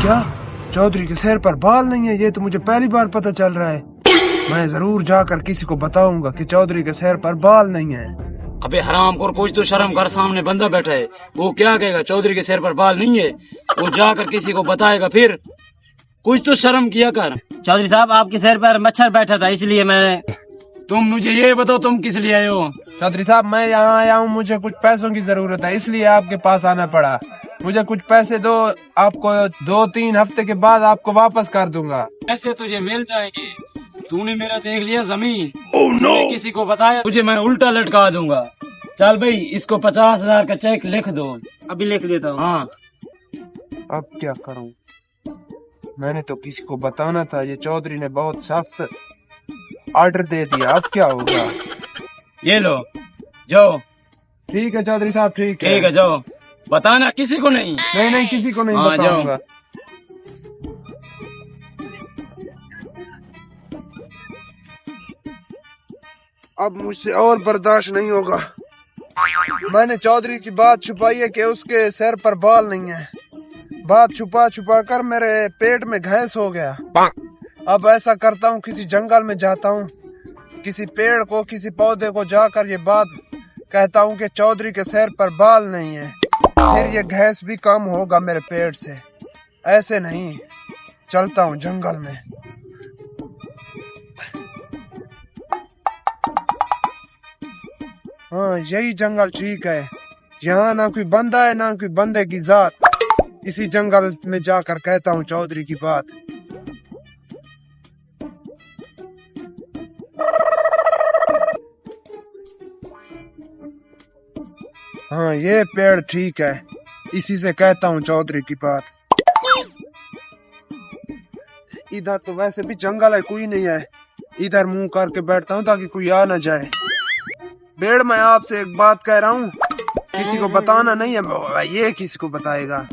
क्या चौधरी के सिर पर बाल नहीं है? ये तो मुझे पहली बार पता चल रहा है। मैं जरूर जाकर किसी को बताऊंगा कि चौधरी के सिर पर बाल नहीं है। अबे हरामखोर, कुछ तो शर्म कर, सामने बंदा बैठा है, वो क्या कहेगा चौधरी के सिर पर बाल नहीं है? वो जाकर किसी को बताएगा फिर। कुछ तो शर्म किया कर। चौधरी साहब, आपके सिर पर मच्छर बैठा था, इसलिए मैं। तुम मुझे ये बताओ, तुम किस लिए आए हो? चौधरी साहब, मैं यहाँ आया हूँ, मुझे कुछ पैसों की जरूरत है, इसलिए आपके पास आना पड़ा। मुझे कुछ पैसे दो, आपको 2-3 हफ्ते के बाद आपको वापस कर दूंगा। ऐसे तुझे मिल जाएगी। तूने मेरा देख लिया जमीन। तूने किसी को बताया, तुझे मैं उल्टा लटका दूंगा। चल भाई, इसको 50,000 का चेक लिख दो। अभी लिख देता हूँ। हाँ, अब क्या करूं? मैंने तो किसी को बताना था, ये चौधरी ने बहुत सख्त ऑर्डर दे दिया। अब क्या होगा? ये लो, जाओ। ठीक है चौधरी साहब, ठीक है। ठीक है, जाओ। बताना किसी को नहीं। नहीं, किसी को नहीं हाँ, बताऊंगा। अब मुझसे और बर्दाश्त नहीं होगा। मैंने चौधरी की बात छुपाई है कि उसके सिर पर बाल नहीं है। बात छुपा छुपा कर मेरे पेट में गैस हो गया। अब ऐसा करता हूँ, किसी जंगल में जाता हूँ, किसी पेड़ को, किसी पौधे को जाकर ये बात कहता हूँ कि चौधरी के सिर पर बाल नहीं है। फिर ये गैस भी कम होगा मेरे पेट से। ऐसे नहीं, चलता हूँ जंगल में। हाँ, यही जंगल ठीक है। यहाँ ना कोई बंदा है, ना कोई बंदे की जात। इसी जंगल में जाकर कहता हूँ चौधरी की बात। हाँ, ये पेड़ ठीक है, इसी से कहता हूँ चौधरी की बात। इधर तो वैसे भी जंगल है, कोई नहीं है। इधर मुंह करके बैठता हूँ ताकि कोई आ न जाए। पेड़, मैं आपसे एक बात कह रहा हूँ, किसी को बताना नहीं है। ये किसी को बताएगा?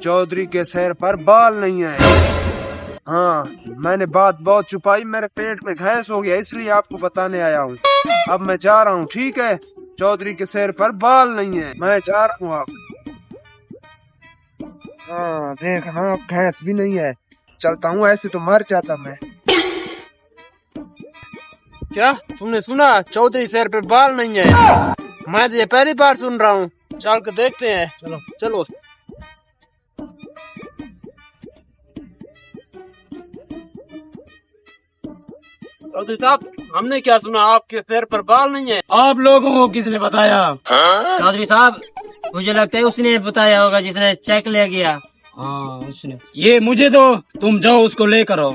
चौधरी के सिर पर बाल नहीं है। हाँ, मैंने बात बहुत छुपाई, मेरे पेट में गैस हो गया, इसलिए आपको बताने आया हूँ। अब मैं जा रहा हूँ, ठीक है? चौधरी के सिर पर बाल नहीं है, मैं जा रहा हूँ। आप हाँ, देखना, अब गैस भी नहीं है। चलता हूँ, ऐसे तो मर जाता मैं। क्या तुमने सुना? चौधरी सिर पे बाल नहीं है। मैं तो ये पहली बार सुन रहा हूँ। चल के देखते हैं। चलो चलो। चौधरी साहब, हमने क्या सुना? आपके सिर पर बाल नहीं है। आप लोगों को किसने बताया? चौधरी साहब, मुझे लगता है उसने बताया होगा, जिसने चेक ले गया। हाँ, उसने। ये मुझे दो, तुम जाओ उसको लेकर आओ।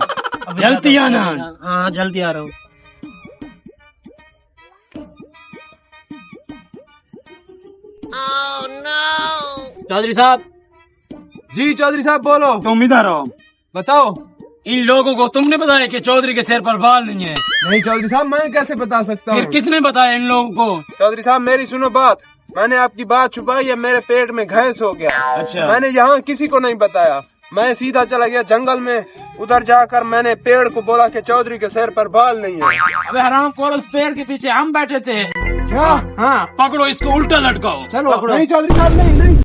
जल्दी आना। हाँ, जल्दी आ रहा हूँ। चौधरी साहब। जी चौधरी साहब, बोलो। तुम इधर आओ। बताओ। इन लोगों को तुमने बताया कि चौधरी के सिर पर बाल नहीं है? नहीं चौधरी साहब, मैं कैसे बता सकता फिर हूँ? किसने बताया इन लोगों को? चौधरी साहब, मेरी सुनो बात। मैंने आपकी बात छुपाई है, मेरे पेट में गैस हो गया। अच्छा। मैंने यहाँ किसी को नहीं बताया। मैं सीधा चला गया जंगल में। उधर जाकर मैंने पेड़ को बोला कि चौधरी के सिर पर बाल नहीं है। अबे हरामखोर, उस पेड़ के पीछे हम बैठे थे। क्या? हाँ, पकड़ो इसको, उल्टा लटकाओ। चलो। नहीं चौधरी साहब, नहीं।